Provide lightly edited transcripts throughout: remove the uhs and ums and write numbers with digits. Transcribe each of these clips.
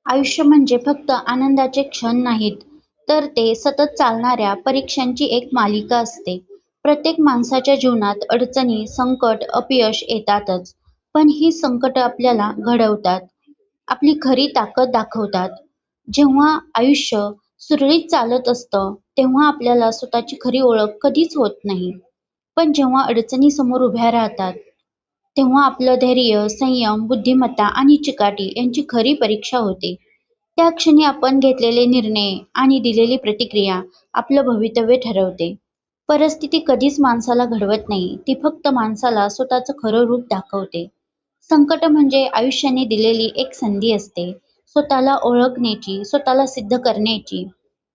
आयुष्य म्हणजे फक्त आनंदाचे क्षण नाहीत, तर ते सतत चालणाऱ्या परीक्षांची एक मालिका असते. प्रत्येक माणसाच्या जीवनात अडचणी, संकट, अपयश येतातच. पण ही संकट आपल्याला घडवतात, आपली खरी ताकद दाखवतात. जेव्हा आयुष्य सुरळीत चालत असतं, तेव्हा आपल्याला स्वतःची खरी ओळख कधीच होत नाही. पण जेव्हा अडचणी समोर उभ्या राहतात, तेव्हा आपलं धैर्य, संयम, बुद्धिमत्ता आणि चिकाटी यांची खरी परीक्षा होते. त्या क्षणी आपण घेतलेले निर्णय आणि दिलेली प्रतिक्रिया आपलं भवितव्य ठरवते. परिस्थिती कधीच माणसाला घडवत नाही, ती फक्त माणसाला स्वतःचं खरं रूप दाखवते. संकट म्हणजे आयुष्याने दिलेली एक संधी असते, स्वतःला ओळखण्याची, स्वतःला सिद्ध करण्याची.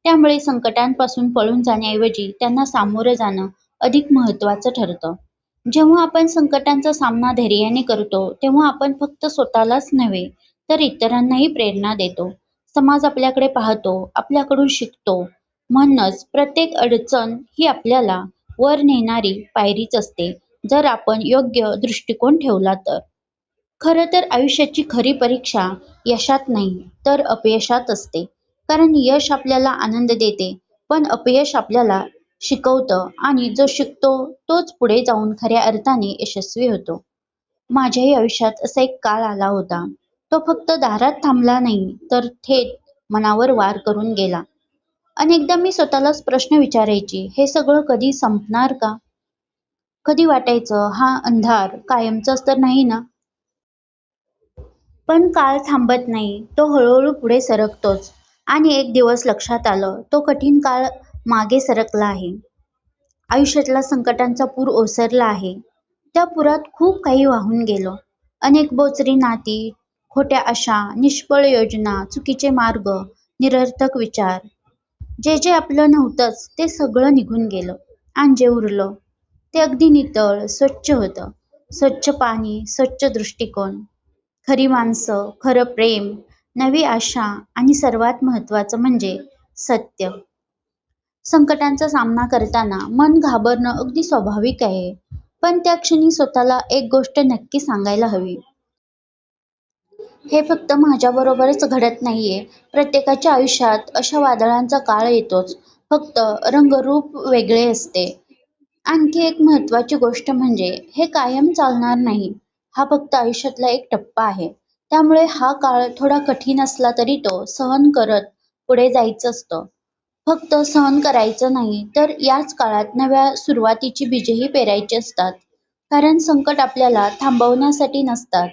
त्यामुळे संकटांपासून पळून जाण्याऐवजी त्यांना सामोरं जाणं अधिक महत्त्वाचं ठरतं. जेव्हा आपण संकटांचा सामना धैर्याने करतो, तेव्हा आपण फक्त स्वतःलाच नव्हे, तर इतरांनाही प्रेरणा देतो. समाज आपल्याकडे पाहतो, आपल्याकडून शिकतो. म्हणूनच प्रत्येक अडचण ही आपल्याला वर नेणारी पायरीच असते, जर आपण योग्य दृष्टिकोन ठेवला तर. खरं तर आयुष्याची खरी परीक्षा यशात नाही, तर अपयशात असते. कारण यश आपल्याला आनंद देते, पण अपयश आपल्याला शिकवतं आणि जो शिकतो तोच पुढे जाऊन खऱ्या अर्थाने यशस्वी होतो. माझ्याही आयुष्यात असा एक काळ आला होता. तो फक्त दारात थांबला नाही, तर थेट मनावर वार करून गेला. अनेकदा मी स्वतःलाच प्रश्न विचारायची, हे सगळं कधी संपणार का? कधी वाटायचं, हा अंधार कायमचाच तर नाही ना? पण काळ थांबत नाही, तो हळूहळू पुढे सरकतोच. आणि एक दिवस लक्षात आलं, तो कठीण काळ मागे सरकला आहे. आयुष्यातला संकटांचा पूर ओसरला आहे. त्या पुरात खूप काही वाहून गेलं. अनेक बोचरी नाती, खोट्या आशा, निष्फळ योजना, चुकीचे मार्ग, निरर्थक विचार. जे जे आपलं नव्हतंच ते सगळं निघून गेलं. आणि जे उरलं ते अगदी नितळ, स्वच्छ होतं. स्वच्छ पाणी, स्वच्छ दृष्टिकोन, खरी माणसं, खरं प्रेम, नवी आशा आणि सर्वात महत्त्वाचं म्हणजे सत्य. संकटांचा सामना करताना मन घाबरणं अगदी स्वाभाविक आहे. पण त्या क्षणी स्वतःला एक गोष्ट नक्की सांगायला हवी. हे फक्त माझ्याबरोबरच घडत नाहीये. प्रत्येकाच्या आयुष्यात अशा वादळांचा काळ येतोच. फक्त रंगरूप वेगळे असते. आणखी एक महत्त्वाची गोष्ट म्हणजे हे कायम चालणार नाही. हा फक्त आयुष्यातला एक टप्पा आहे. त्यामुळे हा काळ थोडा कठीण असला तरी तो सहन करत पुढे जायचं असतं. फक्त सहन करायचं नाही, तर याच काळात नव्या सुरुवातीची बीजेही पेरायची असतात. कारण संकट आपल्याला थांबवण्यासाठी नसतात,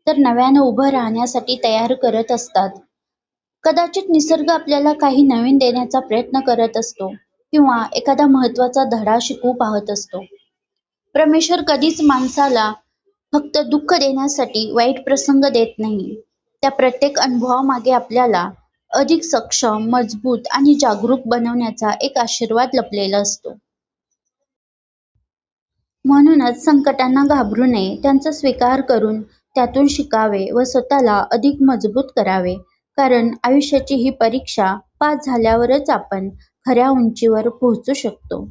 तर नव्यानं उभं राहण्यासाठी तयार करत असतात. कदाचित निसर्ग आपल्याला काही नवीन देण्याचा प्रयत्न करत असतो किंवा एखादा महत्त्वाचा धडा शिकवू पाहत असतो. परमेश्वर कधीच माणसाला फक्त दुःख देण्यासाठी वाईट प्रसंग देत नाही. त्या प्रत्येक अनुभवामागे आपल्याला अधिक सक्षम, मजबूत आणि जागरूक बनवण्याचा एक आशीर्वाद लपलेला असतो. म्हणूनच संकटांना घाबरू नये, त्यांचा स्वीकार करून त्यातून शिकावे व स्वतःला अधिक मजबूत करावे. कारण आयुष्याची ही परीक्षा पास झाल्यावरच आपण खऱ्या उंचीवर पोहोचू शकतो.